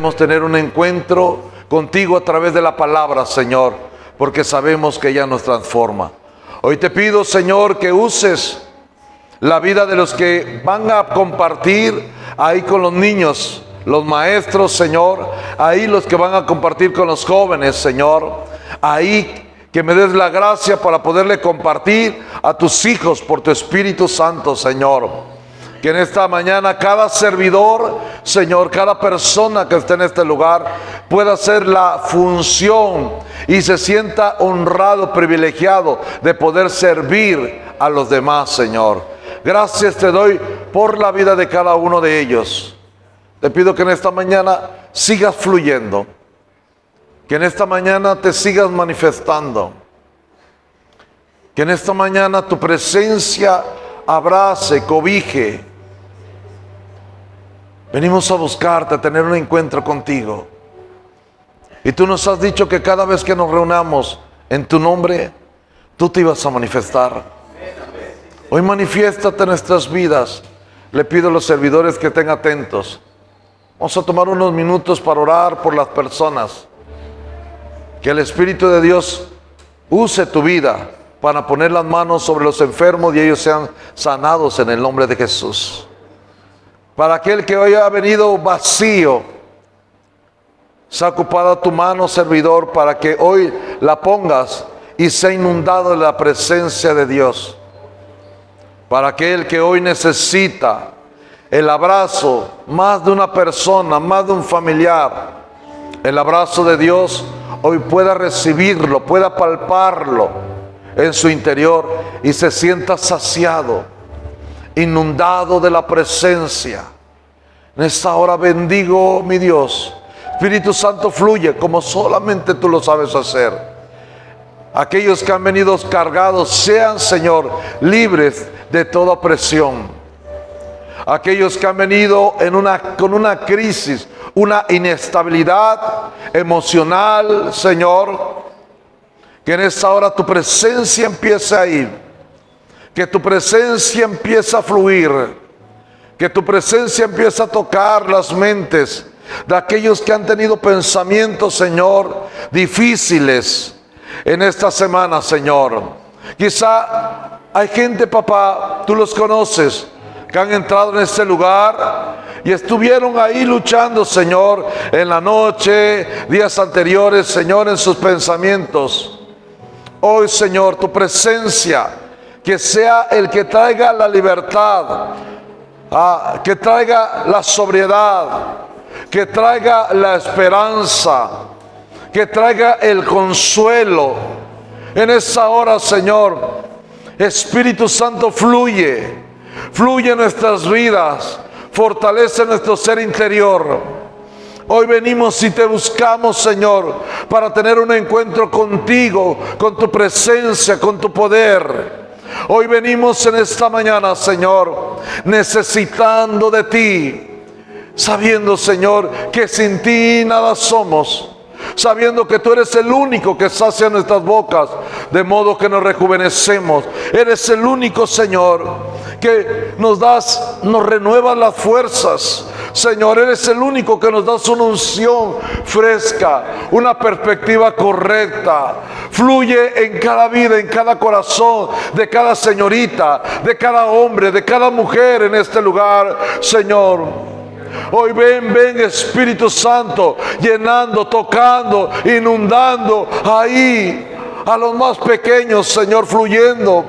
queremos tener un encuentro contigo a través de la palabra, Señor, porque sabemos que ella nos transforma. Hoy te pido, Señor, que uses la vida de los que van a compartir ahí con los niños, los maestros, Señor, ahí los que van a compartir con los jóvenes, Señor, ahí que me des la gracia para poderle compartir a tus hijos por tu Espíritu Santo, Señor. Que en esta mañana cada servidor, Señor, cada persona que esté en este lugar pueda hacer la función y se sienta honrado, privilegiado de poder servir a los demás, Señor. Gracias te doy por la vida de cada uno de ellos. Te pido que en esta mañana sigas fluyendo, que en esta mañana te sigas manifestando, que en esta mañana tu presencia abrace, cobije. Venimos a buscarte, a tener un encuentro contigo. Y tú nos has dicho que cada vez que nos reunamos en tu nombre, tú te ibas a manifestar. Hoy manifiéstate en nuestras vidas. Le pido a los servidores que estén atentos. Vamos a tomar unos minutos para orar por las personas. Que el Espíritu de Dios use tu vida para poner las manos sobre los enfermos y ellos sean sanados en el nombre de Jesús. Para aquel que hoy ha venido vacío, se ha ocupado tu mano, servidor, para que hoy la pongas y sea inundado de la presencia de Dios. Para aquel que hoy necesita el abrazo más de una persona, más de un familiar, el abrazo de Dios, hoy pueda recibirlo, pueda palparlo en su interior y se sienta saciado, inundado de la presencia. En esta hora bendigo, mi Dios. Espíritu Santo, fluye como solamente tú lo sabes hacer. Aquellos que han venido cargados sean, Señor, libres de toda presión. Aquellos que han venido con una crisis, una inestabilidad emocional, Señor, que en esta hora tu presencia empiece a ir, que tu presencia empiece a fluir, que tu presencia empiece a tocar las mentes de aquellos que han tenido pensamientos, Señor, difíciles en esta semana, Señor. Quizá hay gente, papá, tú los conoces, que han entrado en este lugar y estuvieron ahí luchando, Señor, en la noche, días anteriores, Señor, en sus pensamientos. Hoy, Señor, tu presencia, que sea el que traiga la libertad, que traiga la sobriedad, que traiga la esperanza, que traiga el consuelo. En esa hora, Señor, Espíritu Santo, fluye en nuestras vidas, fortalece nuestro ser interior. Hoy venimos y te buscamos, Señor, para tener un encuentro contigo, con tu presencia, con tu poder. Hoy venimos en esta mañana, Señor, necesitando de ti, sabiendo, Señor, que sin ti nada somos, sabiendo que tú eres el único que sacia nuestras bocas, de modo que nos rejuvenecemos. Eres el único, Señor, que nos renuevas las fuerzas. Señor, eres el único que nos das una unción fresca, una perspectiva correcta. Fluye en cada vida, en cada corazón, de cada señorita, de cada hombre, de cada mujer en este lugar, Señor. Hoy ven Espíritu Santo, llenando, tocando, inundando ahí a los más pequeños, Señor, fluyendo.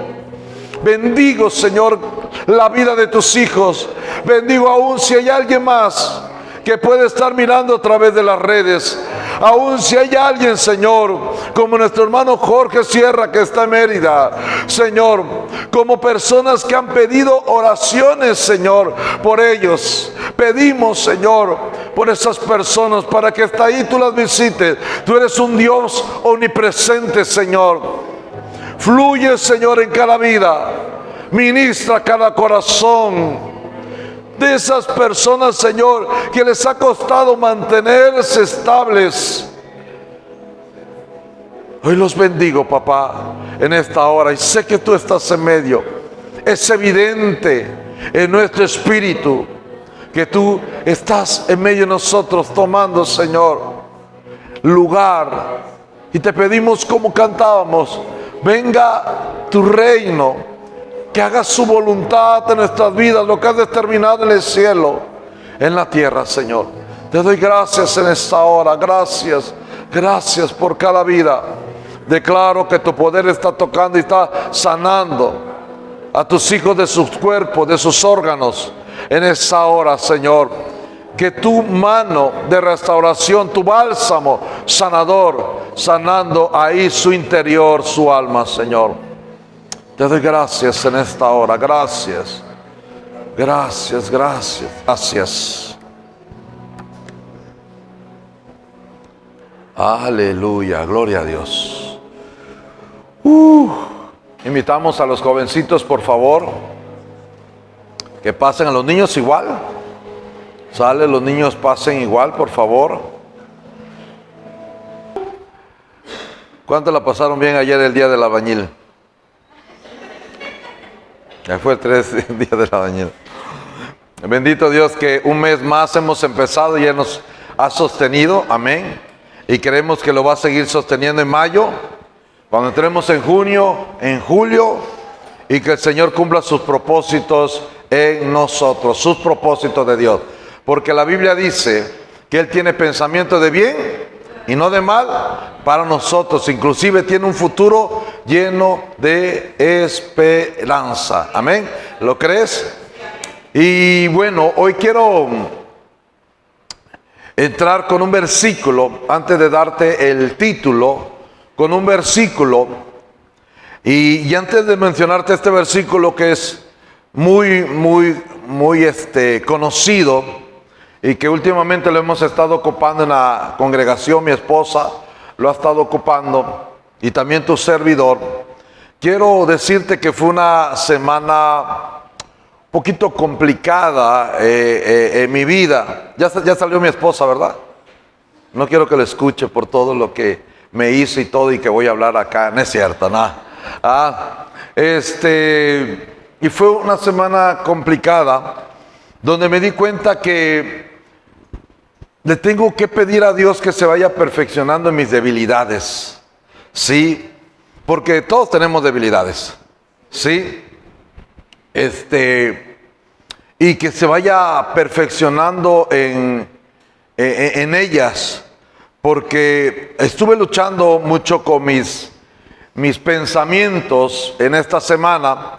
Bendigo, Señor, la vida de tus hijos. Bendigo aún si hay alguien más que puede estar mirando a través de las redes. Aún si hay alguien, Señor, como nuestro hermano Jorge Sierra, que está en Mérida, Señor, como personas que han pedido oraciones, Señor, por ellos. Pedimos, Señor, por esas personas, para que hasta ahí tú las visites. Tú eres un Dios omnipresente, Señor. Fluye, Señor, en cada vida. Ministra cada corazón de esas personas, Señor, que les ha costado mantenerse estables. Hoy los bendigo, papá, en esta hora, y sé que tú estás en medio. Es evidente en nuestro espíritu que tú estás en medio de nosotros tomando, Señor, lugar. Y te pedimos como cantábamos, venga tu reino, que haga su voluntad en nuestras vidas, lo que has determinado en el cielo, en la tierra, Señor. Te doy gracias en esta hora, gracias, gracias por cada vida. Declaro que tu poder está tocando y está sanando a tus hijos de sus cuerpos, de sus órganos, en esta hora, Señor. Que tu mano de restauración, tu bálsamo sanador, sanando ahí su interior, su alma, Señor. Te doy gracias en esta hora, gracias, gracias, gracias, gracias. Aleluya, gloria a Dios. Invitamos a los jovencitos, por favor, que pasen. A los niños igual. Sale, los niños pasen igual, por favor. ¿Cuánto la pasaron bien ayer, el día del albañil? Ya fue el 3 días del albañil. Bendito Dios que un mes más hemos empezado y Él nos ha sostenido. Amén. Y creemos que lo va a seguir sosteniendo en mayo, cuando entremos en junio, en julio, y que el Señor cumpla sus propósitos en nosotros, sus propósitos de Dios. Porque la Biblia dice que Él tiene pensamiento de bien y no de mal para nosotros. Inclusive tiene un futuro lleno de esperanza. Amén. ¿Lo crees? Y bueno, hoy quiero entrar con un versículo, antes de darte el título, con un versículo, y antes de mencionarte este versículo que es muy conocido, y que últimamente lo hemos estado ocupando en la congregación, mi esposa lo ha estado ocupando, y también tu servidor. Quiero decirte que fue una semana poquito complicada en mi vida. Ya salió mi esposa, ¿verdad? No quiero que lo escuche por todo lo que me hizo y todo, y que voy a hablar acá. No es cierto, nada. Y fue una semana complicada, donde me di cuenta que le tengo que pedir a Dios que se vaya perfeccionando en mis debilidades. Sí, porque todos tenemos debilidades. Sí. Y que se vaya perfeccionando en ellas, porque estuve luchando mucho con mis pensamientos en esta semana.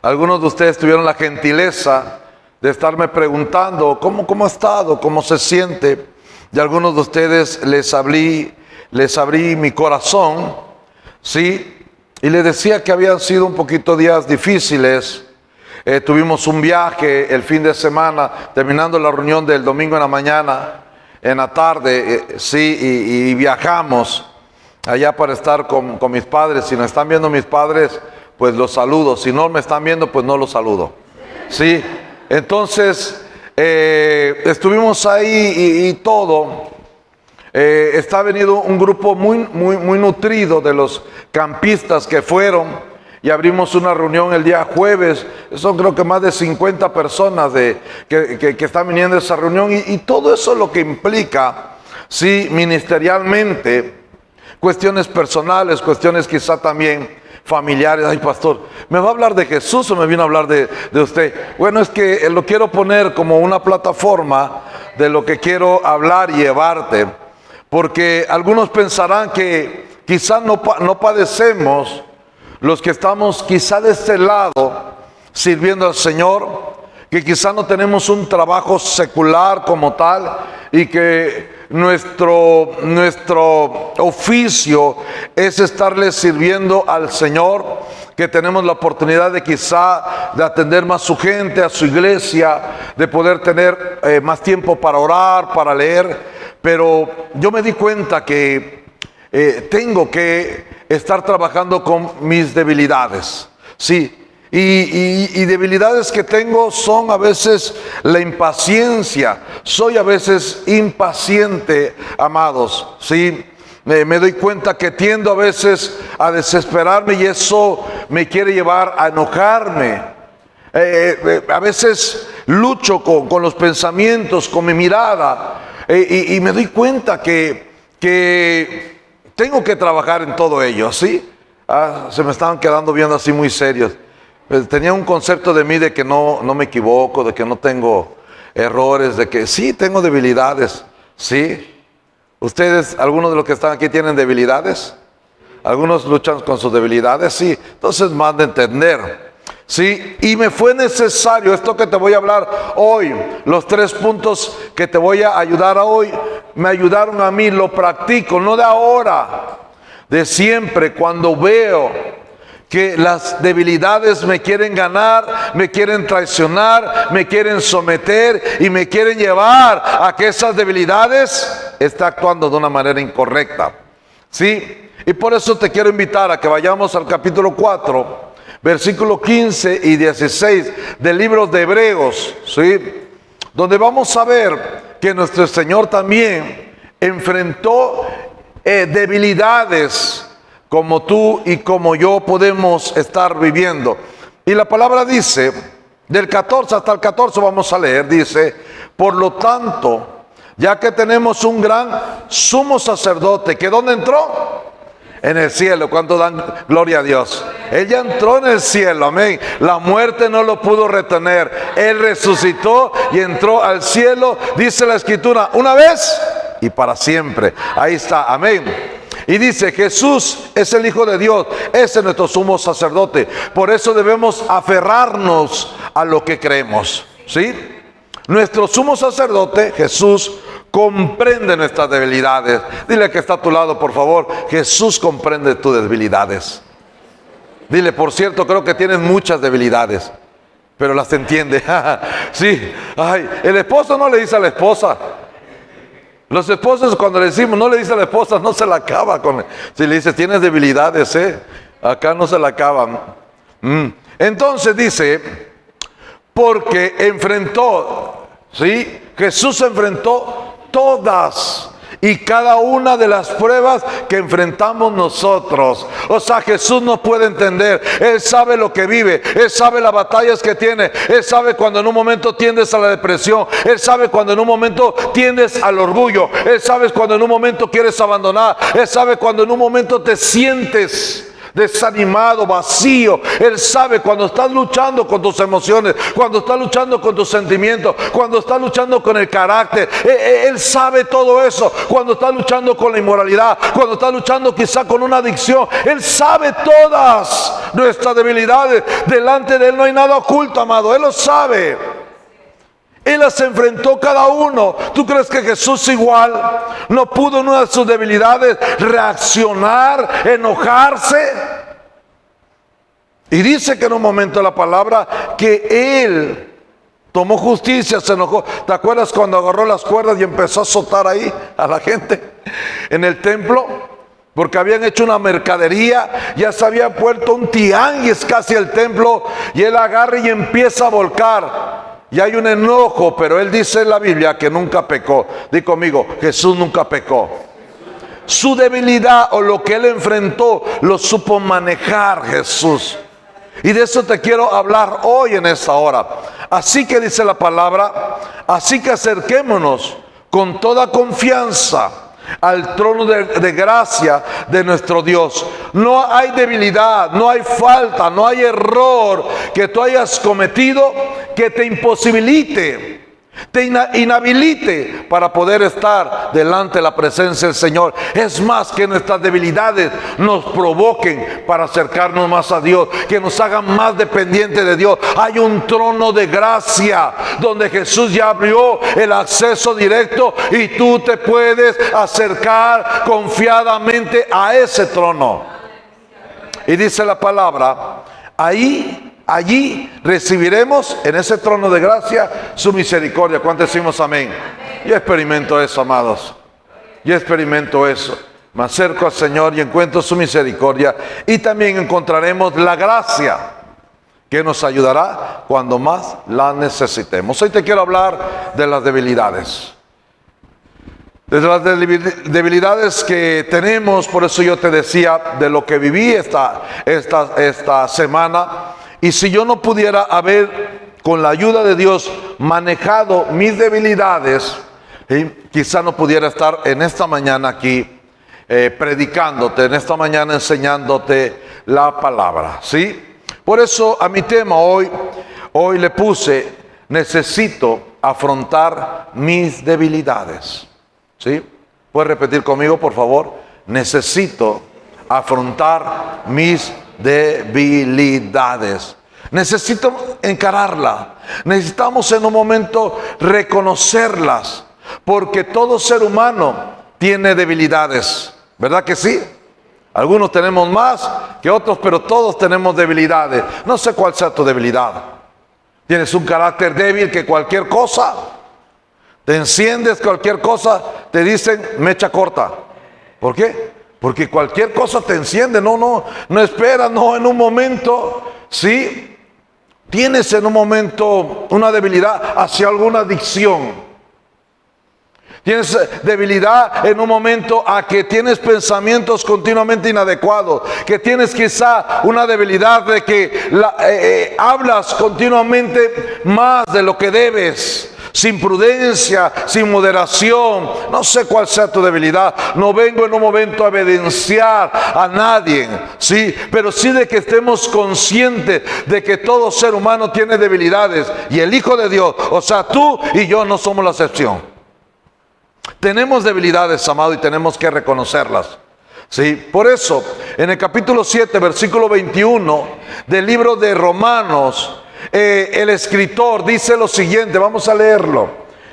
Algunos de ustedes tuvieron la gentileza de estarme preguntando cómo ha estado, cómo se siente, y a algunos de ustedes les abrí mi corazón, ¿sí? Y les decía que habían sido un poquito días difíciles. Tuvimos un viaje el fin de semana, terminando la reunión del domingo en la mañana, en la tarde, y viajamos allá para estar con mis padres. Si me están viendo mis padres, pues los saludo. Si no me están viendo, pues no los saludo. Sí, entonces estuvimos ahí y todo. Está venido un grupo muy nutrido de los campistas que fueron. Y abrimos una reunión el día jueves. Son creo que más de 50 personas que están viniendo a esa reunión. Y todo eso lo que implica, sí, ministerialmente, cuestiones personales, cuestiones quizá también familiares. Ay, pastor, ¿me va a hablar de Jesús o me vino a hablar de usted? Bueno, es que lo quiero poner como una plataforma de lo que quiero hablar y llevarte. Porque algunos pensarán que quizá no padecemos los que estamos quizá de este lado sirviendo al Señor, que quizá no tenemos un trabajo secular como tal, y que nuestro oficio es estarle sirviendo al Señor, que tenemos la oportunidad de quizá de atender más su gente, a su iglesia, de poder tener más tiempo para orar, para leer. Pero yo me di cuenta que tengo que estar trabajando con mis debilidades, sí, y debilidades que tengo son a veces la impaciencia. Soy a veces impaciente, amados, sí. Me doy cuenta que tiendo a veces a desesperarme, y eso me quiere llevar a enojarme. A veces lucho con los pensamientos, con mi mirada, y me doy cuenta que tengo que trabajar en todo ello, ¿sí? Se me estaban quedando viendo así muy serios. Tenía un concepto de mí de que no me equivoco, de que no tengo errores, de que sí tengo debilidades, ¿sí? ¿Ustedes, algunos de los que están aquí, tienen debilidades? ¿Algunos luchan con sus debilidades? Sí. Entonces, más de entender, ¿sí? Y me fue necesario esto que te voy a hablar hoy. Los 3 puntos que te voy a ayudar a hoy, me ayudaron a mí, lo practico, no de ahora, de siempre. Cuando veo que las debilidades me quieren ganar, me quieren traicionar, me quieren someter y me quieren llevar a que esas debilidades esté actuando de una manera incorrecta, ¿sí? Y por eso te quiero invitar a que vayamos al capítulo 4, versículo 15 y 16 del libro de Hebreos, ¿sí? Donde vamos a ver que nuestro Señor también enfrentó debilidades como tú y como yo podemos estar viviendo. Y la palabra dice, del 14 hasta el 14 vamos a leer, dice: por lo tanto, ya que tenemos un gran sumo sacerdote, que ¿dónde entró? En el cielo. ¿Cuánto dan gloria a Dios? Él ya entró en el cielo, amén. La muerte no lo pudo retener. Él resucitó y entró al cielo, dice la Escritura, una vez y para siempre. Ahí está, amén. Y dice, Jesús es el Hijo de Dios, ese es nuestro sumo sacerdote. Por eso debemos aferrarnos a lo que creemos, ¿sí? Nuestro sumo sacerdote, Jesús, comprende nuestras debilidades. Dile que está a tu lado, por favor: Jesús comprende tus debilidades. Dile, por cierto, creo que tienes muchas debilidades, pero las entiende. Sí, ay, el esposo no le dice a la esposa. Los esposos, cuando le decimos, no le dice a la esposa, no se la acaba con. Si le dice, tienes debilidades, acá no se la acaban. Entonces dice, porque enfrentó, ¿sí? Jesús enfrentó todas y cada una de las pruebas que enfrentamos nosotros. O sea, Jesús nos puede entender. Él sabe lo que vive, Él sabe las batallas que tiene, Él sabe cuando en un momento tiendes a la depresión, Él sabe cuando en un momento tiendes al orgullo, Él sabe cuando en un momento quieres abandonar, Él sabe cuando en un momento te sientes desanimado, vacío. Él sabe cuando estás luchando con tus emociones, cuando estás luchando con tus sentimientos, cuando estás luchando con el carácter. Él sabe todo eso. Cuando estás luchando con la inmoralidad, cuando estás luchando quizá con una adicción, Él sabe todas nuestras debilidades. Delante de Él no hay nada oculto, amado. Él lo sabe. Él las enfrentó cada uno. ¿Tú crees que Jesús igual no pudo en una de sus debilidades reaccionar, enojarse? Y dice que en un momento de la palabra que Él tomó justicia, se enojó. ¿Te acuerdas cuando agarró las cuerdas y empezó a azotar ahí a la gente en el templo? Porque habían hecho una mercadería, ya se había puesto un tianguis casi el templo, y Él agarra y empieza a volcar. Y hay un enojo, pero Él dice en la Biblia que nunca pecó. Di conmigo, Jesús nunca pecó. Su debilidad o lo que Él enfrentó lo supo manejar Jesús. Y de eso te quiero hablar hoy en esta hora. Así que dice la palabra, así que acerquémonos con toda confianza al trono de gracia de nuestro Dios. No hay debilidad, no hay falta, no hay error que tú hayas cometido que te imposibilite, te inhabilite para poder estar delante de la presencia del Señor. Es más, que nuestras debilidades nos provoquen para acercarnos más a Dios, que nos hagan más dependientes de Dios. Hay un trono de gracia donde Jesús ya abrió el acceso directo y tú te puedes acercar confiadamente a ese trono. Y dice la palabra, allí recibiremos en ese trono de gracia su misericordia. ¿Cuántos decimos amén? Yo experimento eso, amados. Yo experimento eso. Me acerco al Señor y encuentro su misericordia. Y también encontraremos la gracia que nos ayudará cuando más la necesitemos. Hoy te quiero hablar de las debilidades. De las debilidades que tenemos. Por eso yo te decía de lo que viví esta semana. Y si yo no pudiera haber, con la ayuda de Dios, manejado mis debilidades, quizá no pudiera estar en esta mañana aquí predicándote, en esta mañana enseñándote la palabra, ¿sí? Por eso a mi tema hoy le puse: necesito afrontar mis debilidades, ¿sí? ¿Puedes repetir conmigo, por favor? Necesito afrontar mis debilidades. Necesito encararla. Necesitamos en un momento reconocerlas, porque todo ser humano tiene debilidades, ¿verdad que sí? Algunos tenemos más que otros, pero todos tenemos debilidades. No sé cuál sea tu debilidad. Tienes un carácter débil que cualquier cosa, te enciendes, cualquier cosa, te dicen mecha corta. ¿Por qué? Porque cualquier cosa te enciende. No esperas, no, en un momento, sí, tienes en un momento una debilidad hacia alguna adicción. Tienes debilidad en un momento a que tienes pensamientos continuamente inadecuados, que tienes quizá una debilidad de que hablas continuamente más de lo que debes, sin prudencia, sin moderación. No sé cuál sea tu debilidad. No vengo en un momento a evidenciar a nadie, ¿sí? Pero sí de que estemos conscientes de que todo ser humano tiene debilidades, y el Hijo de Dios, o sea, tú y yo, no somos la excepción. Tenemos debilidades, amado, y tenemos que reconocerlas, ¿sí? Por eso, en el capítulo 7, versículo 21 del libro de Romanos, el escritor dice lo siguiente. Vamos a leerlo,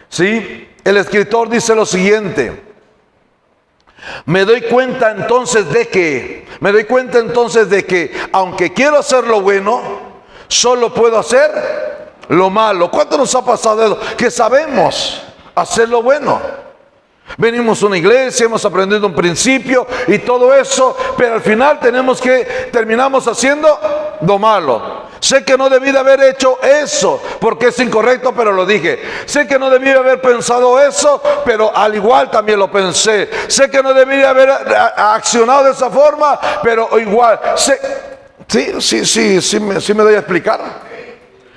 ¿sí? El escritor dice lo siguiente: me doy cuenta entonces de que aunque quiero hacer lo bueno, solo puedo hacer lo malo. ¿Cuánto nos ha pasado eso? Que sabemos hacer lo bueno. Venimos a una iglesia, hemos aprendido un principio y todo eso, pero al final terminamos haciendo lo malo. Sé que no debí de haber hecho eso porque es incorrecto, pero lo dije. Sé que no debí de haber pensado eso, pero al igual también lo pensé. Sé que no debí de haber accionado de esa forma, pero igual. Sí me doy a explicar.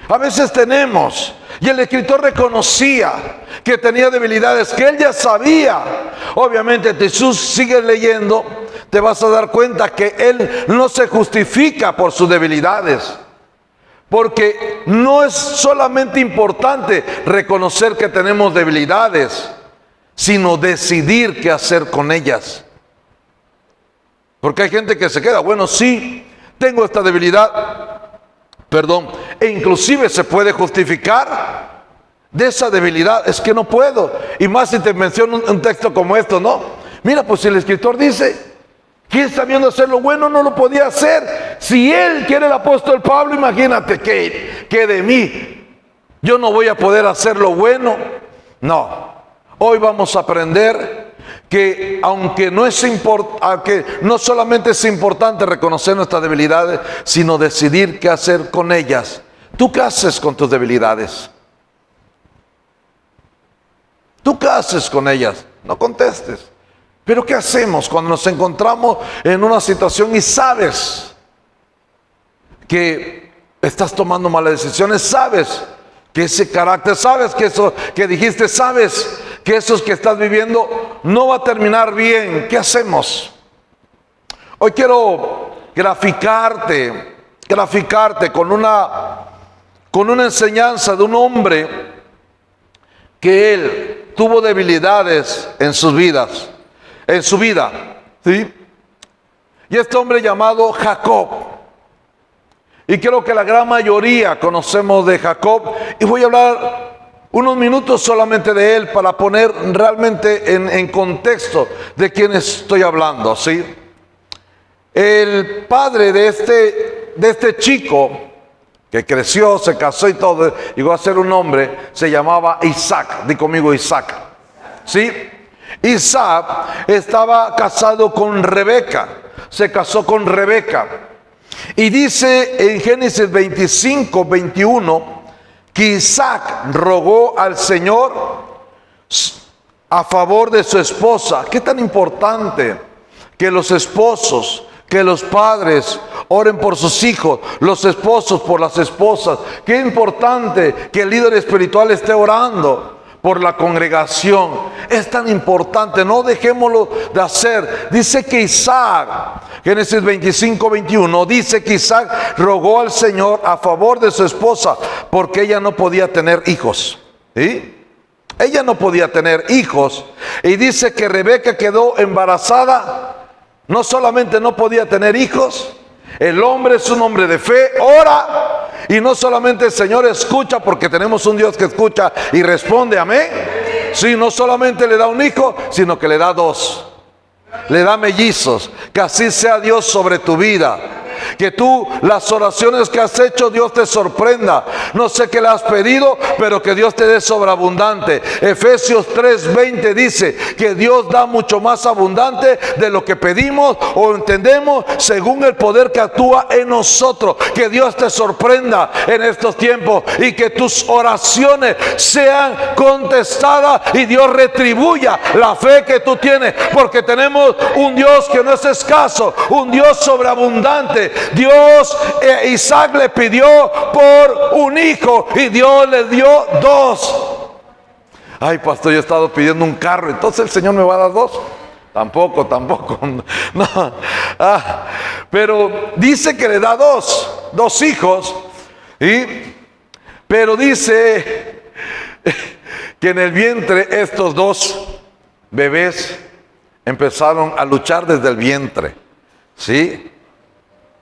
A veces tenemos, y el escritor reconocía que tenía debilidades, que él ya sabía. Obviamente, Jesús sigue leyendo, te vas a dar cuenta que él no se justifica por sus debilidades. Porque no es solamente importante reconocer que tenemos debilidades, sino decidir qué hacer con ellas. Porque hay gente que se queda, bueno, sí, tengo esta debilidad, e inclusive se puede justificar de esa debilidad. Es que no puedo. Y más si te menciono un texto como esto, ¿no? Mira, pues si el escritor dice que él sabiendo hacer lo bueno no lo podía hacer. Si él, que era el apóstol Pablo, imagínate que de mí yo no voy a poder hacer lo bueno. No. Hoy vamos a aprender que aunque no solamente es importante reconocer nuestras debilidades, sino decidir qué hacer con ellas. ¿Tú qué haces con tus debilidades? ¿Tú qué haces con ellas? No contestes. Pero ¿qué hacemos cuando nos encontramos en una situación y sabes que estás tomando malas decisiones? Sabes que ese carácter, sabes que eso que dijiste, sabes que eso que estás viviendo no va a terminar bien. ¿Qué hacemos? Hoy quiero graficarte con una enseñanza de un hombre que él tuvo debilidades en su vida, ¿sí? Y este hombre llamado Jacob. Y creo que la gran mayoría conocemos de Jacob. Y voy a hablar unos minutos solamente de él para poner realmente en contexto de quién estoy hablando, ¿sí? El padre de este chico que creció, se casó y todo, llegó a ser un hombre, se llamaba Isaac. Di conmigo Isaac, ¿sí? Isaac estaba casado con Rebeca, se casó con Rebeca. Y dice en Génesis 25, 21, que Isaac rogó al Señor a favor de su esposa. Qué tan importante que los esposos Que los padres oren por sus hijos, los esposos por las esposas. Qué importante que el líder espiritual esté orando por la congregación. Es tan importante, no dejémoslo de hacer. Dice que Isaac, Génesis 25:21, dice que Isaac rogó al Señor a favor de su esposa porque ella no podía tener hijos. ¿Sí? Ella no podía tener hijos. Y dice que Rebeca quedó embarazada. No solamente no podía tener hijos, el hombre es un hombre de fe, ora, y no solamente el Señor escucha, porque tenemos un Dios que escucha y responde, amén. Sí, no solamente le da un hijo, sino que le da dos, le da mellizos. Que así sea Dios sobre tu vida. Que tú, las oraciones que has hecho, Dios te sorprenda. No sé qué le has pedido, pero que Dios te dé sobreabundante. Efesios 3:20 dice que Dios da mucho más abundante de lo que pedimos o entendemos, según el poder que actúa en nosotros. Que Dios te sorprenda en estos tiempos y que tus oraciones sean contestadas y Dios retribuya la fe que tú tienes, porque tenemos un Dios que no es escaso, un Dios sobreabundante. Dios, Isaac le pidió por un hijo y Dios le dio dos. Ay, pastor, yo he estado pidiendo un carro, entonces el Señor me va a dar dos. Tampoco. No. Pero dice que le da dos hijos. Pero dice que en el vientre estos dos bebés empezaron a luchar desde el vientre. ¿Sí?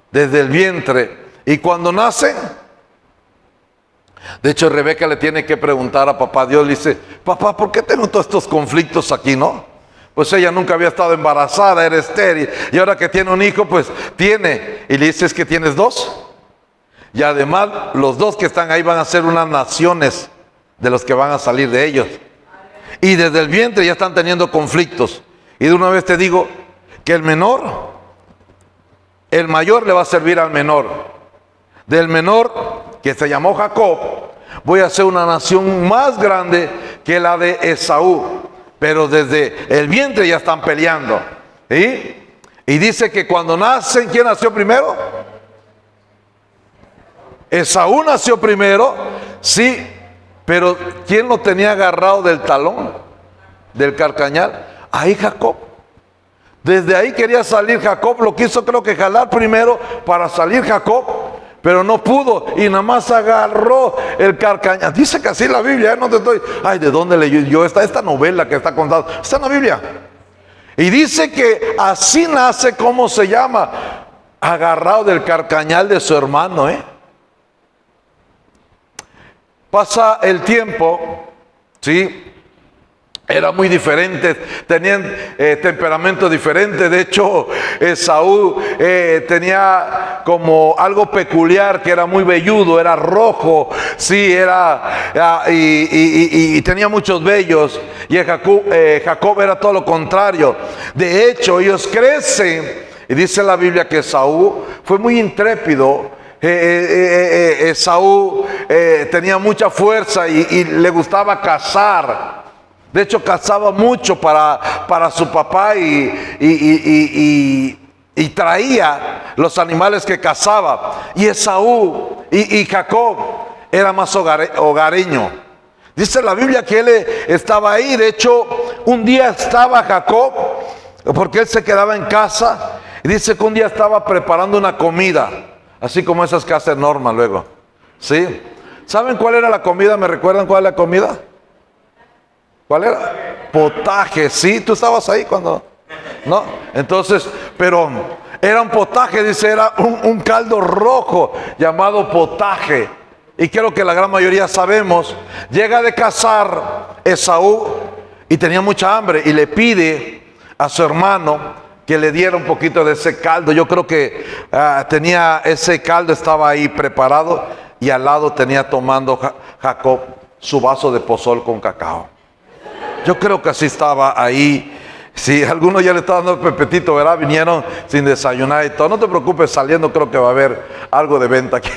Desde el vientre. Y cuando nacen, de hecho Rebeca le tiene que preguntar a papá Dios, le dice: papá, ¿por qué tengo todos estos conflictos aquí, no? Pues ella nunca había estado embarazada, era estéril, y ahora que tiene un hijo, pues tiene. Y le dice: es que tienes dos. Y además los dos que están ahí van a ser unas naciones de los que van a salir de ellos. Y desde el vientre ya están teniendo conflictos. Y de una vez te digo que el mayor le va a servir al menor. Del menor, que se llamó Jacob, voy a hacer una nación más grande que la de Esaú. Pero desde el vientre ya están peleando. ¿Sí? Y dice que cuando nacen, ¿quién nació primero? Esaú nació primero, sí. Pero ¿quién lo tenía agarrado del talón? Del carcañal. Ahí Jacob. Desde ahí quería salir Jacob, lo quiso creo que jalar primero para salir Jacob, pero no pudo y nada más agarró el carcañal. Dice que así la Biblia, no te estoy, ay, ¿de dónde leyó yo esta novela que está contada? Está en la Biblia. Y dice que así nace, ¿cómo se llama? Agarrado del carcañal de su hermano, Pasa el tiempo, ¿sí? Era muy diferente, tenían temperamento diferente. De hecho, Esaú tenía como algo peculiar, que era muy velludo, era rojo, sí, y tenía muchos vellos. Y Jacob era todo lo contrario. De hecho, ellos crecen, y dice la Biblia que Esaú fue muy intrépido. Esaú tenía mucha fuerza y le gustaba cazar. De hecho, cazaba mucho para su papá y traía los animales que cazaba. Y Esaú y Jacob era más hogareño. Dice la Biblia que él estaba ahí. De hecho, un día estaba Jacob, porque él se quedaba en casa. Y dice que un día estaba preparando una comida, así como esas que hace Norma luego. ¿Sí? ¿Saben cuál era la comida? ¿Me recuerdan cuál era la comida? ¿Cuál era? Potaje, ¿sí? ¿Tú estabas ahí cuando? ¿No? Entonces, pero era un potaje, dice, era un caldo rojo llamado potaje. Y creo que la gran mayoría sabemos. Llega de cazar Esaú y tenía mucha hambre y le pide a su hermano que le diera un poquito de ese caldo. Yo creo que tenía ese caldo, estaba ahí preparado, y al lado tenía tomando Jacob su vaso de pozol con cacao. Yo creo que así estaba ahí. Sí, algunos ya le estaban dando pepetito, ¿verdad? Vinieron sin desayunar y todo. No te preocupes, saliendo creo que va a haber algo de venta aquí.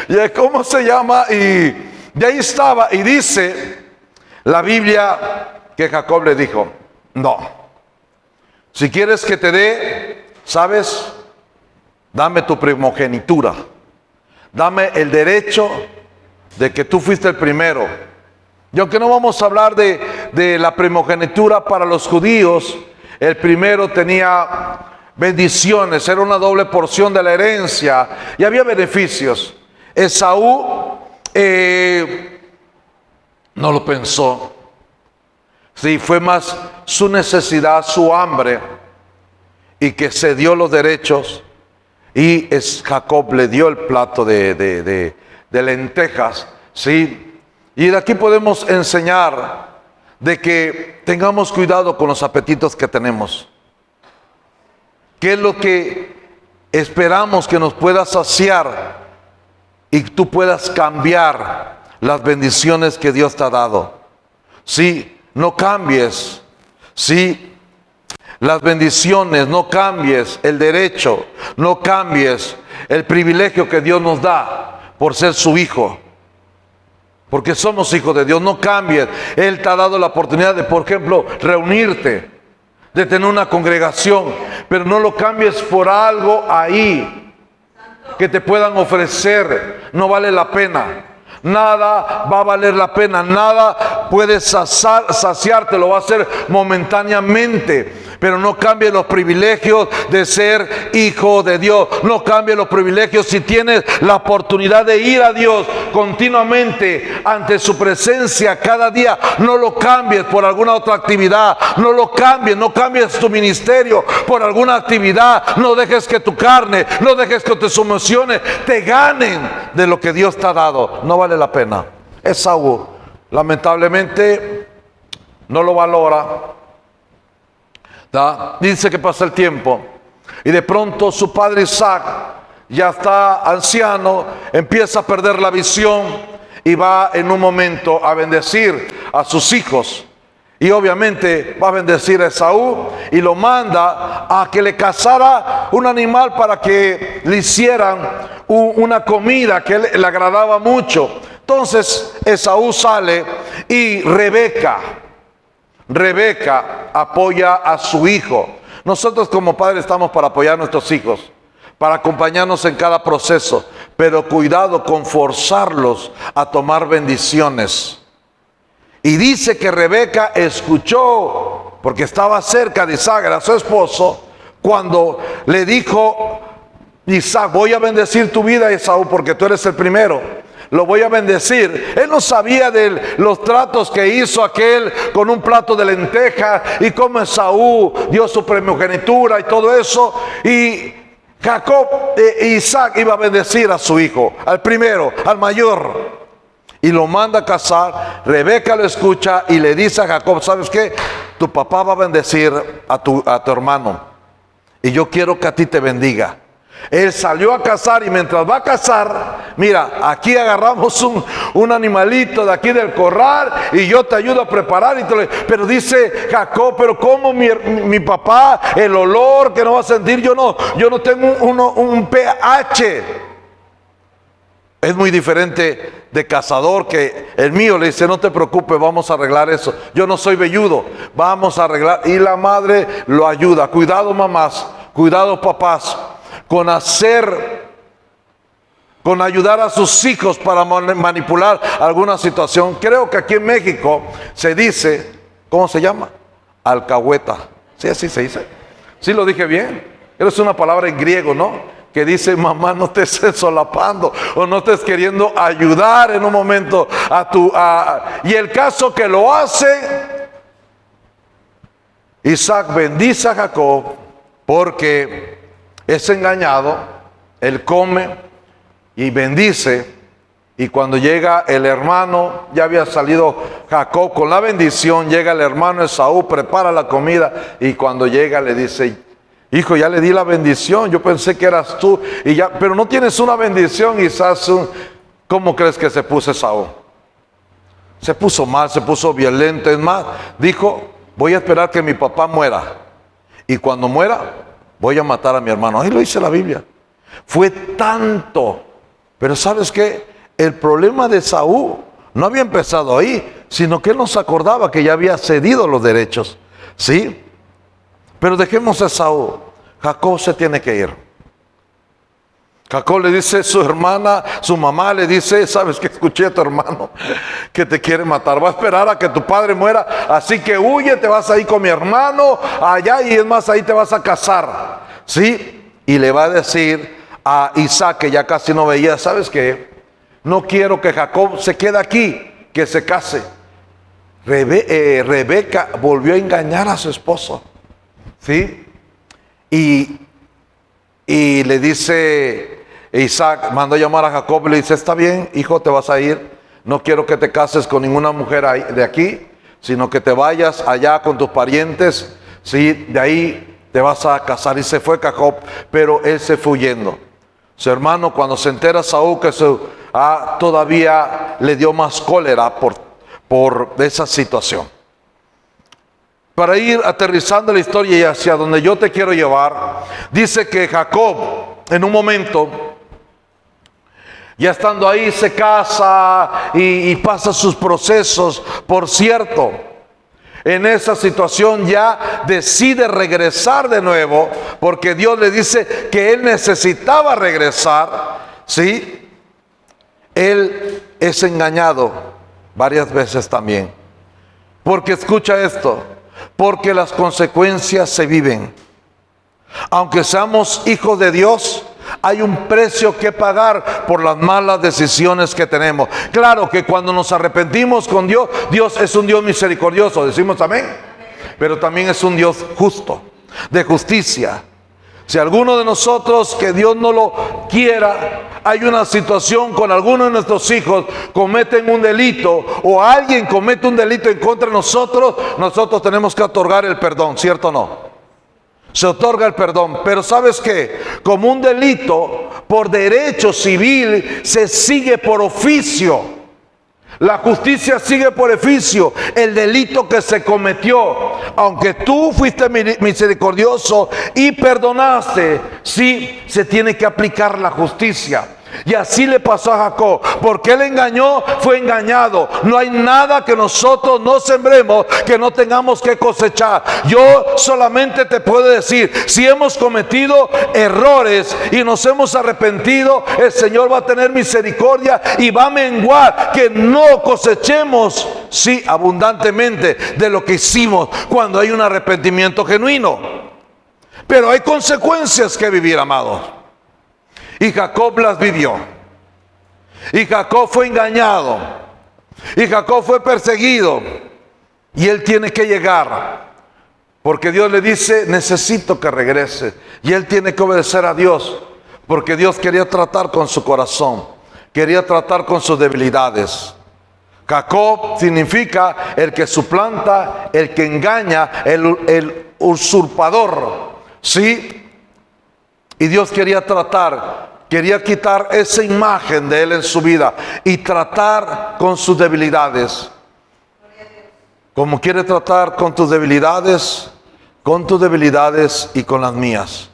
¿Y cómo se llama? Y de ahí estaba. Y dice la Biblia que Jacob le dijo: no, si quieres que te dé ¿sabes? Dame tu primogenitura. Dame el derecho de que tú fuiste el primero. Y aunque no vamos a hablar de la primogenitura para los judíos, el primero tenía bendiciones, era una doble porción de la herencia y había beneficios. Esaú no lo pensó. Sí, fue más su necesidad, su hambre, y que se dio los derechos. Y Jacob le dio el plato de lentejas, ¿sí? Y de aquí podemos enseñar de que tengamos cuidado con los apetitos que tenemos. ¿Qué es lo que esperamos que nos pueda saciar y tú puedas cambiar las bendiciones que Dios te ha dado? Sí, no cambies, sí, las bendiciones, no cambies el derecho, no cambies el privilegio que Dios nos da por ser su hijo, porque somos hijos de Dios. No cambies. Él te ha dado la oportunidad de, por ejemplo, reunirte, de tener una congregación, pero no lo cambies por algo ahí que te puedan ofrecer. No vale la pena. Nada va a valer la pena, nada puede saciarte, lo va a hacer momentáneamente, pero no cambie los privilegios de ser hijo de Dios. No cambie los privilegios. Si tienes la oportunidad de ir a Dios continuamente ante su presencia cada día, no lo cambies por alguna otra actividad. No lo cambies, no cambies tu ministerio por alguna actividad. No dejes que tu carne, no dejes que tus emociones te ganen de lo que Dios te ha dado. No vale la pena. Esaú lamentablemente no lo valora. Dice que pasa el tiempo y de pronto su padre Isaac ya está anciano, empieza a perder la visión y va en un momento a bendecir a sus hijos. Y obviamente va a bendecir a Esaú y lo manda a que le cazara un animal para que le hicieran una comida que le agradaba mucho. Entonces Esaú sale y Rebeca apoya a su hijo. Nosotros como padres estamos para apoyar a nuestros hijos, para acompañarnos en cada proceso, pero cuidado con forzarlos a tomar bendiciones. Y dice que Rebeca escuchó, porque estaba cerca de Isaac, era su esposo, cuando le dijo Isaac: voy a bendecir tu vida, Esaú, porque tú eres el primero. Lo voy a bendecir. Él no sabía de los tratos que hizo aquel con un plato de lenteja y cómo Esaú dio su primogenitura y todo eso. Y Isaac iba a bendecir a su hijo, al primero, al mayor. Y lo manda a casar. Rebeca lo escucha y le dice a Jacob: ¿sabes qué? Tu papá va a bendecir a tu hermano y yo quiero que a ti te bendiga. Él salió a cazar y mientras va a cazar, mira, aquí agarramos un animalito de aquí del corral y yo te ayudo a preparar. Pero dice Jacob: pero ¿cómo mi papá? El olor que no va a sentir, yo no tengo un pH. Es muy diferente de cazador que el mío. Le dice: no te preocupes, vamos a arreglar eso. Yo no soy velludo, vamos a arreglar. Y la madre lo ayuda. Cuidado mamás, cuidado papás, con ayudar a sus hijos para manipular alguna situación. Creo que aquí en México se dice, ¿cómo se llama? Alcahueta. Sí, así se dice. ¿Sí lo dije bien? Es una palabra en griego, ¿no? Que dice: mamá, no te estés solapando o no estés queriendo ayudar en un momento y el caso que lo hace, Isaac bendice a Jacob porque es engañado. Él come y bendice, y cuando llega el hermano, ya había salido Jacob con la bendición, llega el hermano Esaú, prepara la comida y cuando llega le dice: hijo, ya le di la bendición, yo pensé que eras tú, pero no tienes una bendición. Isaac, ¿cómo crees que se puso Esaú? Se puso mal, se puso violento. Es más, dijo: voy a esperar que mi papá muera, y cuando muera voy a matar a mi hermano. Ahí lo dice la Biblia. Fue tanto. Pero ¿sabes qué? El problema de Esaú no había empezado ahí, sino que él no se acordaba que ya había cedido los derechos. ¿Sí? Pero dejemos a Esaú. Jacob se tiene que ir. Jacob le dice a su hermana, su mamá le dice: sabes que escuché a tu hermano que te quiere matar, va a esperar a que tu padre muera, así que huye, te vas a ir con mi hermano allá, y es más, ahí te vas a casar, ¿sí? Y le va a decir a Isaac, que ya casi no veía: ¿sabes qué? No quiero que Jacob se quede aquí, que se case. Rebeca volvió a engañar a su esposo, ¿sí? Y le dice Isaac, mandó a llamar a Jacob y le dice: está bien, hijo, te vas a ir. No quiero que te cases con ninguna mujer de aquí, sino que te vayas allá con tus parientes, ¿sí? De ahí te vas a casar. Y se fue Jacob, pero él se fue huyendo. Su hermano, cuando se entera Saúl que todavía le dio más cólera por esa situación. Para ir aterrizando la historia y hacia donde yo te quiero llevar, dice que Jacob, en un momento, ya estando ahí, se casa y pasa sus procesos. Por cierto, en esa situación ya decide regresar de nuevo, porque Dios le dice que él necesitaba regresar, ¿sí? Él es engañado varias veces también. Porque escucha esto, porque las consecuencias se viven. Aunque seamos hijos de Dios, hay un precio que pagar por las malas decisiones que tenemos. Claro que cuando nos arrepentimos con Dios, Dios es un Dios misericordioso, decimos amén. Pero también es un Dios justo, de justicia. Si alguno de nosotros, que Dios no lo quiera, hay una situación con alguno de nuestros hijos, cometen un delito, o alguien comete un delito en contra de nosotros, nosotros tenemos que otorgar el perdón, ¿cierto o no? Se otorga el perdón. Pero ¿sabes qué? Como un delito por derecho civil se sigue por oficio. La justicia sigue por oficio el delito que se cometió. Aunque tú fuiste misericordioso y perdonaste, sí se tiene que aplicar la justicia. Y así le pasó a Jacob. Porque él engañó, fue engañado. No hay nada que nosotros no sembremos que no tengamos que cosechar. Yo solamente te puedo decir, si hemos cometido errores y nos hemos arrepentido, el Señor va a tener misericordia y va a menguar que no cosechemos, sí, abundantemente de lo que hicimos cuando hay un arrepentimiento genuino. Pero hay consecuencias que vivir, amados. Y Jacob las vivió. Y Jacob fue engañado. Y Jacob fue perseguido. Y él tiene que llegar. Porque Dios le dice: necesito que regrese. Y él tiene que obedecer a Dios. Porque Dios quería tratar con su corazón. Quería tratar con sus debilidades. Jacob significa el que suplanta, el que engaña, el usurpador. ¿Sí? Y Dios quería tratar, quería quitar esa imagen de él en su vida y tratar con sus debilidades. Como quiere tratar con tus debilidades y con las mías.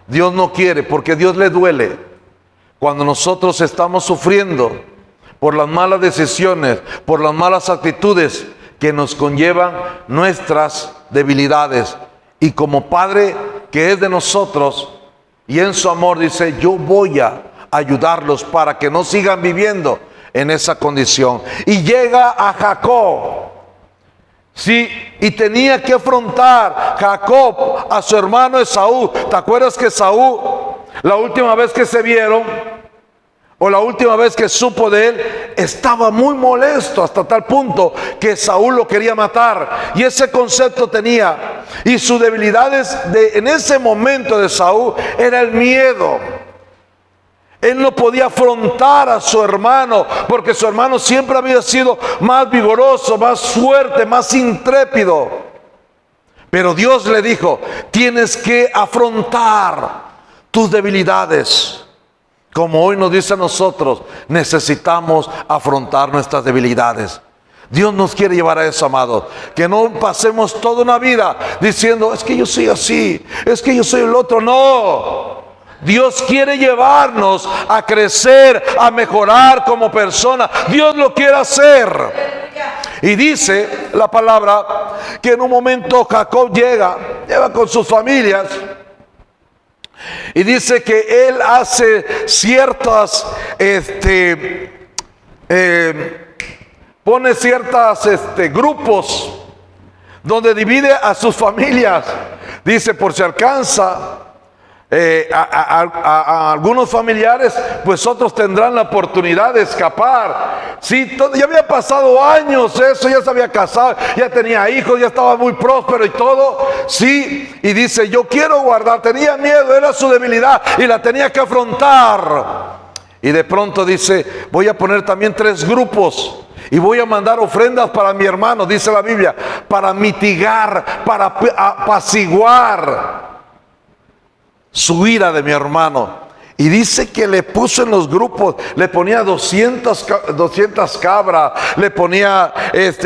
Dios no quiere, porque Dios le duele cuando nosotros estamos sufriendo por las malas decisiones, por las malas actitudes que nos conllevan nuestras debilidades. Y como Padre que es de nosotros, y en su amor dice: yo voy a ayudarlos para que no sigan viviendo en esa condición. Y llega a Jacob, sí, y tenía que afrontar Jacob a su hermano Esaú. ¿Te acuerdas que Esaú, la última vez que se vieron, o la última vez que supo de él, estaba muy molesto hasta tal punto que Saúl lo quería matar? Y ese concepto tenía. Y sus debilidades en ese momento de Saúl era el miedo. Él no podía afrontar a su hermano, porque su hermano siempre había sido más vigoroso, más fuerte, más intrépido. Pero Dios le dijo: tienes que afrontar tus debilidades. Como hoy nos dice a nosotros, necesitamos afrontar nuestras debilidades. Dios nos quiere llevar a eso, amados. Que no pasemos toda una vida diciendo: es que yo soy así, es que yo soy el otro. No. Dios quiere llevarnos a crecer, a mejorar como persona. Dios lo quiere hacer. Y dice la palabra que en un momento Jacob llega con sus familias. Y dice que él hace ciertas, pone ciertas grupos donde divide a sus familias. Dice, por si alcanza a algunos familiares, pues otros tendrán la oportunidad de escapar. Sí, ya había pasado años eso, ya se había casado, ya tenía hijos, ya estaba muy próspero y todo. Sí, y dice, yo quiero guardar, tenía miedo, era su debilidad y la tenía que afrontar. Y de pronto dice, voy a poner también 3 grupos. Y voy a mandar ofrendas para mi hermano, dice la Biblia, para mitigar, para apaciguar su ira de mi hermano. Y dice que le puso en los grupos, le ponía 200 cabras, le ponía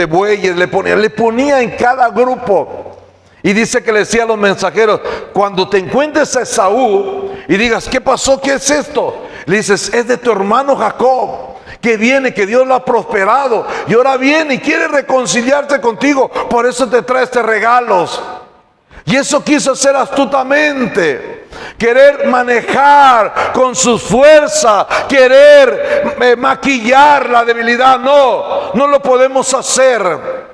bueyes, le ponía en cada grupo. Y dice que le decía a los mensajeros, cuando te encuentres a Esaú y digas, ¿qué pasó? ¿Qué es esto? Le dices, es de tu hermano Jacob, que viene, que Dios lo ha prosperado y ahora viene y quiere reconciliarse contigo, por eso te trae regalos. Y eso quiso hacer astutamente, querer manejar con sus fuerzas, querer maquillar la debilidad. No lo podemos hacer.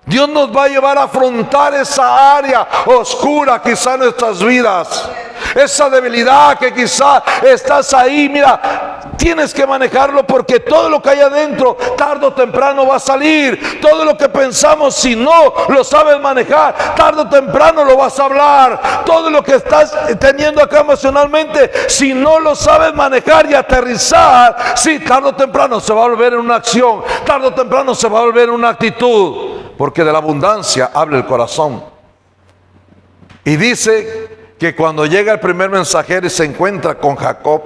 Dios nos va a llevar a afrontar esa área oscura quizá en nuestras vidas, esa debilidad que quizá estás ahí. Mira, tienes que manejarlo, porque todo lo que hay adentro tarde o temprano va a salir. Todo lo que pensamos, si no lo sabes manejar, tarde o temprano lo vas a hablar. Todo lo que estás teniendo acá emocionalmente, si no lo sabes manejar y aterrizar, sí, tarde o temprano se va a volver en una acción, tarde o temprano se va a volver en una actitud, porque de la abundancia habla el corazón. Y dice que cuando llega el primer mensajero y se encuentra con Jacob,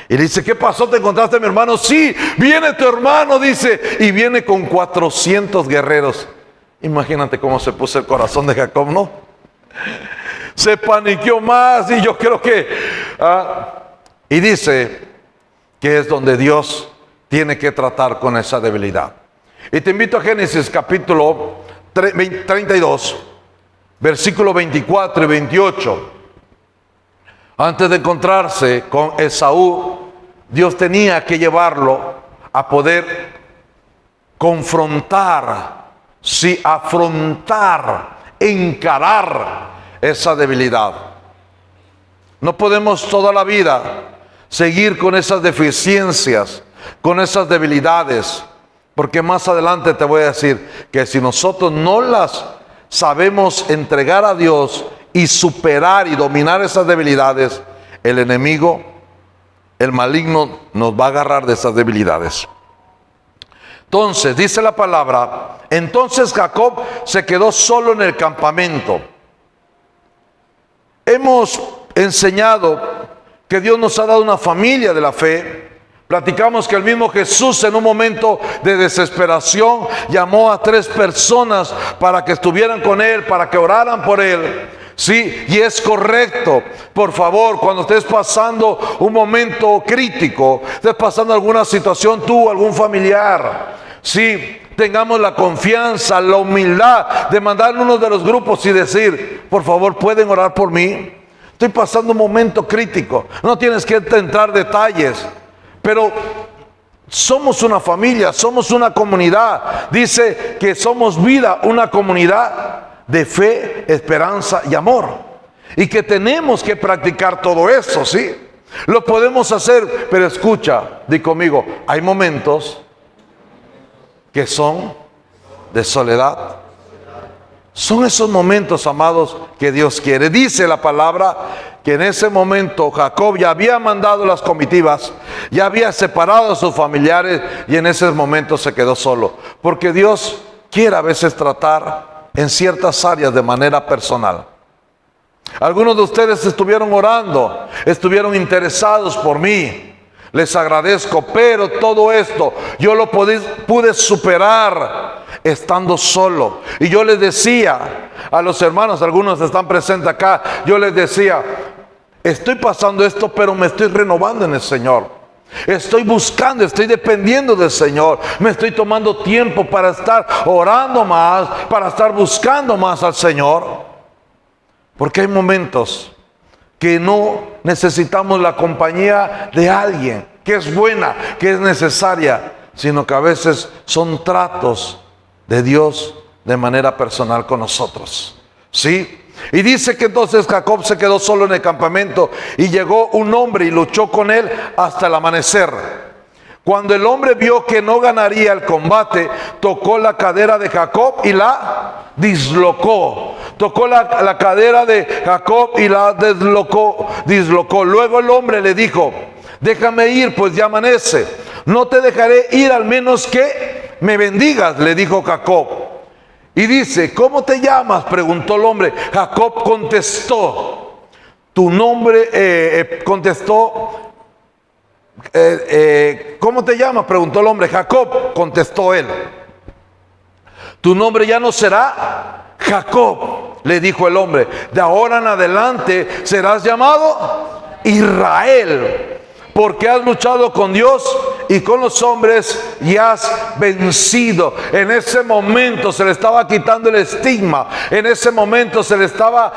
y le dice, ¿qué pasó? ¿Te encontraste a mi hermano? Sí, viene tu hermano, dice, y viene con 400 guerreros. Imagínate cómo se puso el corazón de Jacob, ¿no? Se paniqueó más, y yo creo que y dice que es donde Dios tiene que tratar con esa debilidad. Y te invito a Génesis capítulo 32, versículo 24 y 28. Antes de encontrarse con Esaú, Dios tenía que llevarlo a poder confrontar, sí, afrontar, encarar esa debilidad. No podemos toda la vida seguir con esas deficiencias, con esas debilidades, porque más adelante te voy a decir que si nosotros no las sabemos entregar a Dios y superar y dominar esas debilidades, el enemigo, el maligno, nos va a agarrar de esas debilidades. Entonces, dice la palabra, entonces Jacob se quedó solo en el campamento. Hemos enseñado que Dios nos ha dado una familia de la fe. Platicamos que el mismo Jesús, en un momento de desesperación, llamó a 3 personas para que estuvieran con Él, para que oraran por Él. Sí, y es correcto. Por favor, cuando estés pasando un momento crítico, estés pasando alguna situación, tú, algún familiar, sí, tengamos la confianza, la humildad de mandar uno de los grupos y decir, por favor, ¿pueden orar por mí? Estoy pasando un momento crítico. No tienes que entrar detalles, pero somos una familia, somos una comunidad. Dice que somos vida, una comunidad de fe, esperanza y amor, y que tenemos que practicar todo eso, ¿sí? Lo podemos hacer, pero escucha, di conmigo, hay momentos que son de soledad. Son esos momentos, amados, que Dios quiere. Dice la palabra que en ese momento Jacob ya había mandado las comitivas, ya había separado a sus familiares, y en ese momento se quedó solo, porque Dios quiere a veces tratar en ciertas áreas de manera personal. Algunos de ustedes estuvieron orando, estuvieron interesados por mí, les agradezco, pero todo esto yo lo pude superar estando solo. Y yo les decía a los hermanos, algunos están presentes acá, yo les decía, estoy pasando esto, pero me estoy renovando en el Señor. Estoy buscando, estoy dependiendo del Señor. Me estoy tomando tiempo para estar orando más, para estar buscando más al Señor. Porque hay momentos que no necesitamos la compañía de alguien, que es buena, que es necesaria, sino que a veces son tratos de Dios de manera personal con nosotros. ¿Sí? Y dice que entonces Jacob se quedó solo en el campamento y llegó un hombre y luchó con él hasta el amanecer. Cuando el hombre vio que no ganaría el combate, tocó la cadera de Jacob y la dislocó. Tocó la cadera de Jacob y la dislocó. Luego el hombre le dijo: déjame ir, pues ya amanece. No te dejaré ir al menos que me bendigas, le dijo Jacob. Y dice: ¿cómo te llamas?, preguntó el hombre. Jacob contestó: tu nombre, ¿cómo te llamas?, preguntó el hombre. Jacob, contestó él. Tu nombre ya no será Jacob, le dijo el hombre. De ahora en adelante serás llamado Israel, porque has luchado con Dios y con los hombres y has vencido. En ese momento se le estaba quitando el estigma. En ese momento se le estaba,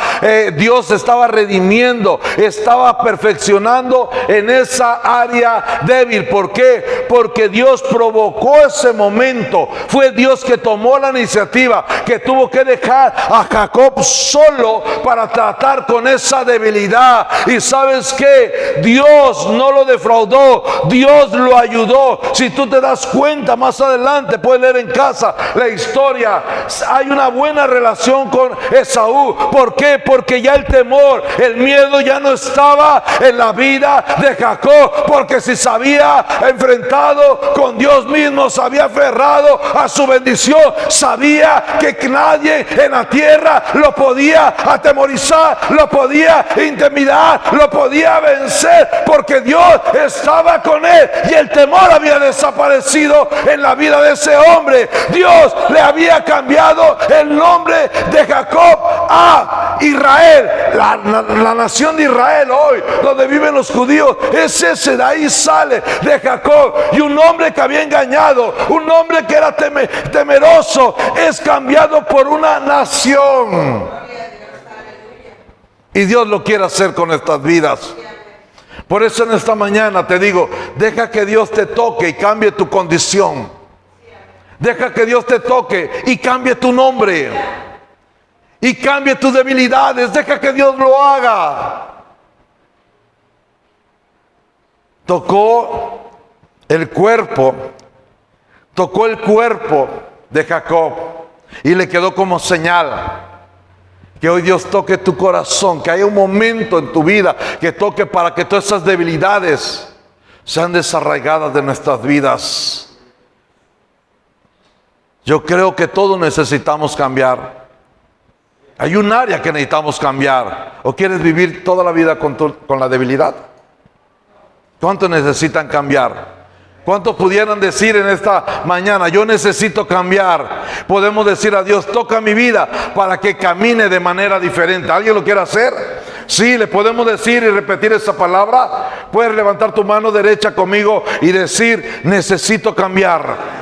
Dios estaba redimiendo, estaba perfeccionando en esa área débil. ¿Por qué? Porque Dios provocó ese momento. Fue Dios que tomó la iniciativa, que tuvo que dejar a Jacob solo para tratar con esa debilidad. Y ¿sabes qué? Dios no lo defraudó, Dios lo ayudó. Si tú te das cuenta más adelante, puedes leer en casa la historia. Hay una buena relación con Esaú. ¿Por qué? Porque ya el temor, el miedo ya no estaba en la vida de Jacob, porque si se había enfrentado con Dios mismo, se había aferrado a su bendición, sabía que nadie en la tierra lo podía atemorizar, lo podía intimidar, lo podía vencer, porque Dios estaba con él y el temor había desaparecido en la vida de ese hombre. Dios le había cambiado el nombre de Jacob a Israel. La nación de Israel hoy, donde viven los judíos, es ese. De ahí sale, de Jacob. Y un hombre que había engañado, un hombre que era temeroso, es cambiado por una nación. Y Dios lo quiere hacer con estas vidas. Por eso en esta mañana te digo: deja que Dios te toque y cambie tu condición. Deja que Dios te toque y cambie tu nombre y cambie tus debilidades. Deja que Dios lo haga. Tocó el cuerpo de Jacob y le quedó como señal. Que hoy Dios toque tu corazón, que haya un momento en tu vida que toque para que todas esas debilidades sean desarraigadas de nuestras vidas. Yo creo que todos necesitamos cambiar. Hay un área que necesitamos cambiar. ¿O quieres vivir toda la vida con la debilidad? ¿Cuántos necesitan cambiar? ¿Cuántos pudieran decir en esta mañana: yo necesito cambiar? Podemos decir a Dios: toca mi vida para que camine de manera diferente. ¿Alguien lo quiere hacer? Sí, le podemos decir y repetir esa palabra. Puedes levantar tu mano derecha conmigo y decir: necesito cambiar.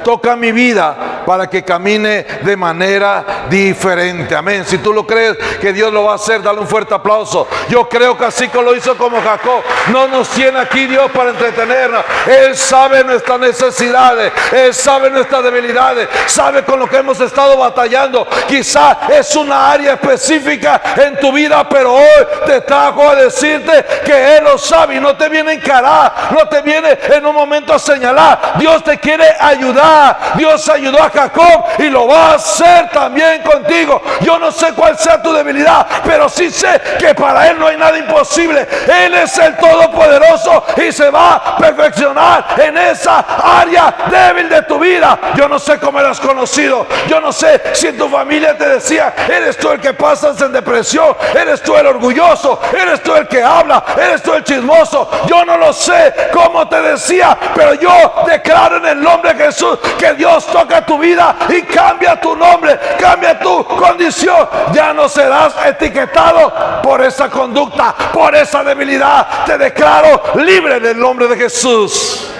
Toca mi vida para que camine de manera diferente. Amén. Si tú lo crees que Dios lo va a hacer, dale un fuerte aplauso. Yo creo que así como lo hizo como Jacob. No nos tiene aquí Dios para entretenernos. Él sabe nuestras necesidades, Él sabe nuestras debilidades, sabe con lo que hemos estado batallando. Quizá es una área específica en tu vida, pero hoy te trajo a decirte que Él lo sabe y no te viene a encarar, no te viene en un momento a señalar. Dios te quiere ayudar. Dios ayudó a Jacob y lo va a hacer también contigo. Yo no sé cuál sea tu debilidad, pero sí sé que para Él no hay nada imposible. Él es el Todopoderoso y se va a perfeccionar en esa área débil de tu vida. Yo no sé cómo eras conocido. Yo no sé si en tu familia te decía: eres tú el que pasas en depresión, eres tú el orgulloso, eres tú el que habla, eres tú el chismoso. Yo no lo sé cómo te decía, pero yo declaro en el nombre de Jesús que Dios toca tu vida y cambia tu nombre, cambia tu condición. Ya no serás etiquetado por esa conducta, por esa debilidad. Te declaro libre en el nombre de Jesús.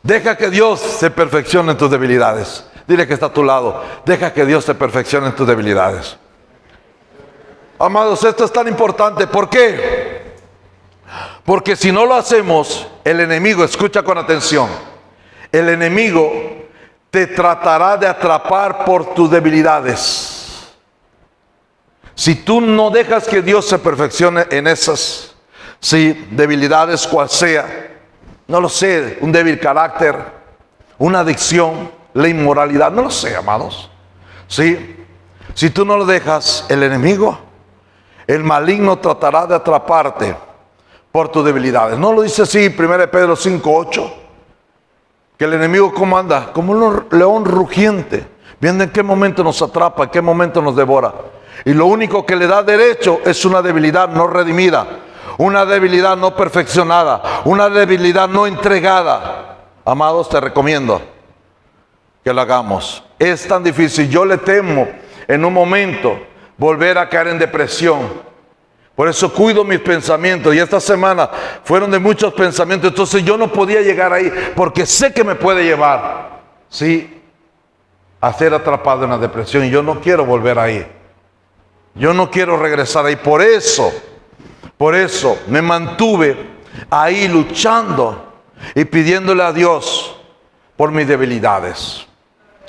Deja que Dios se perfeccione en tus debilidades. Dile que está a tu lado: deja que Dios se perfeccione en tus debilidades. Amados, esto es tan importante. ¿Por qué? Porque si no lo hacemos, el enemigo, escucha con atención, el enemigo te tratará de atrapar por tus debilidades. Si tú no dejas que Dios se perfeccione en esas, sí, debilidades, cual sea, no lo sé, un débil carácter, una adicción, la inmoralidad, no lo sé, amados. Sí, si tú no lo dejas, el enemigo, el maligno tratará de atraparte por tus debilidades. ¿No lo dice así 1 Pedro 5:8? Que el enemigo, ¿cómo anda? Como un león rugiente, viendo en qué momento nos atrapa, en qué momento nos devora. Y lo único que le da derecho es una debilidad no redimida, una debilidad no perfeccionada, una debilidad no entregada. Amados, te recomiendo que lo hagamos. Es tan difícil. Yo le temo en un momento volver a caer en depresión. Por eso cuido mis pensamientos. Y esta semana fueron de muchos pensamientos. Entonces yo no podía llegar ahí porque sé que me puede llevar, sí, a ser atrapado en la depresión. Y yo no quiero volver ahí. Yo no quiero regresar ahí. Por eso me mantuve ahí luchando y pidiéndole a Dios por mis debilidades.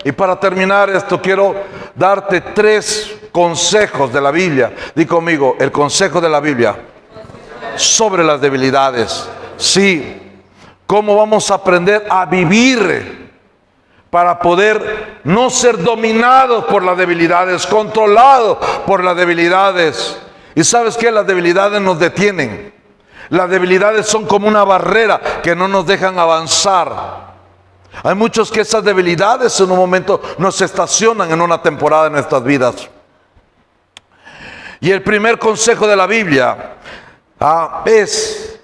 Y para terminar esto, quiero darte 3 consejos de la Biblia. Di conmigo, el consejo de la Biblia sobre las debilidades. Sí, cómo vamos a aprender a vivir para poder no ser dominados por las debilidades, controlados por las debilidades. Y ¿sabes qué? Las debilidades nos detienen. Las debilidades son como una barrera que no nos dejan avanzar. Hay muchos que esas debilidades en un momento nos estacionan en una temporada de nuestras vidas. Y el primer consejo de la Biblia es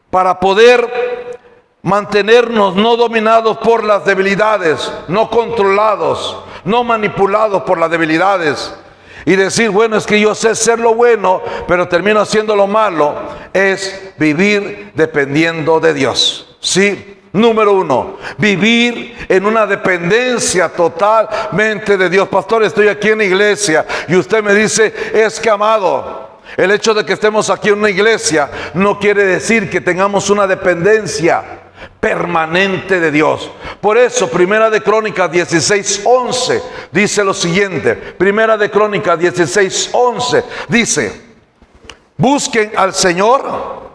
para poder mantenernos no dominados por las debilidades, no controlados, no manipulados por las debilidades. Y decir, bueno, es que yo sé ser lo bueno, pero termino haciendo lo malo, es vivir dependiendo de Dios. Sí. Número 1, vivir en una dependencia totalmente de Dios. Pastor, estoy aquí en la iglesia y usted me dice, es que amado, el hecho de que estemos aquí en una iglesia no quiere decir que tengamos una dependencia permanente de Dios. Por eso, Primera de Crónicas 16:11 dice lo siguiente. Primera de Crónicas 16:11 dice, busquen al Señor.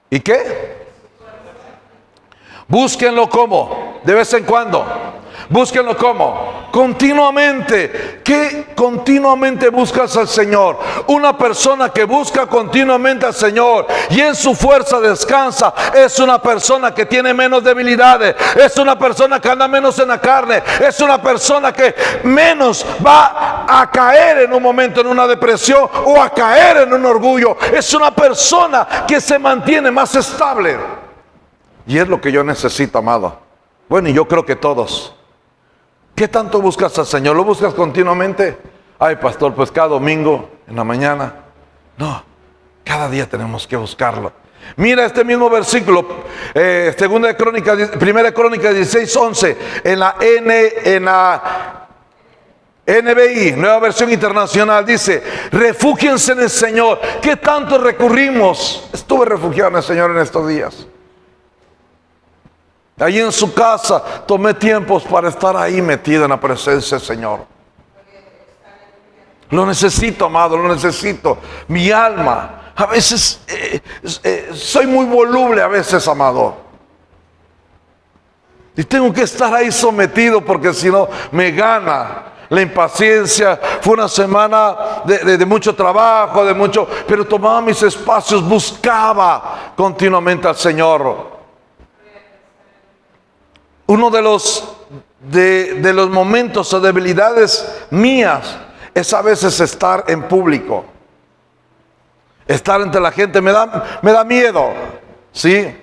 ¿Y qué? Búsquenlo como, de vez en cuando. Búsquenlo como, continuamente. ¿Qué continuamente buscas al Señor? Una persona que busca continuamente al Señor y en su fuerza descansa, es una persona que tiene menos debilidades, es una persona que anda menos en la carne, es una persona que menos va a caer en un momento en una depresión o a caer en un orgullo. Es una persona que se mantiene más estable. Y es lo que yo necesito, amado. Bueno, y yo creo que todos. ¿Qué tanto buscas al Señor? ¿Lo buscas continuamente? Ay, pastor, pues cada domingo en la mañana. No, cada día tenemos que buscarlo. Mira este mismo versículo, Primera de Crónicas 16:11, en la NBI, Nueva Versión Internacional, dice, refúgiense en el Señor. ¿Qué tanto recurrimos? Estuve refugiado en el Señor en estos días. Allí en su casa tomé tiempos para estar ahí metido en la presencia del Señor. Lo necesito, amado, lo necesito. Mi alma, a veces soy muy voluble, a veces, amado. Y tengo que estar ahí sometido porque si no me gana la impaciencia. Fue una semana de mucho trabajo, pero tomaba mis espacios, buscaba continuamente al Señor. Uno de los momentos o debilidades mías es a veces estar en público, estar entre la gente. Me da miedo, ¿sí?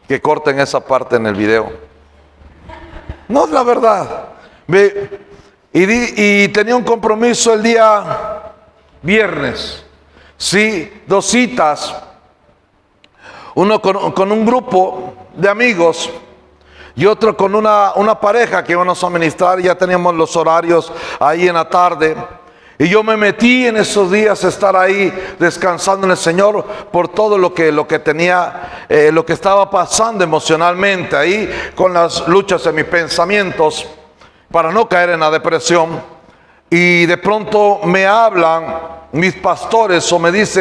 Que corten esa parte en el video. No es la verdad. Y tenía un compromiso el día viernes, ¿sí? 2 citas, uno con un grupo de amigos y otro con una pareja que íbamos a ministrar. Ya teníamos los horarios ahí en la tarde. Y yo me metí en esos días a estar ahí descansando en el Señor por todo lo que tenía, lo que estaba pasando emocionalmente ahí, con las luchas en mis pensamientos, para no caer en la depresión. Y de pronto me hablan mis pastores o me dicen: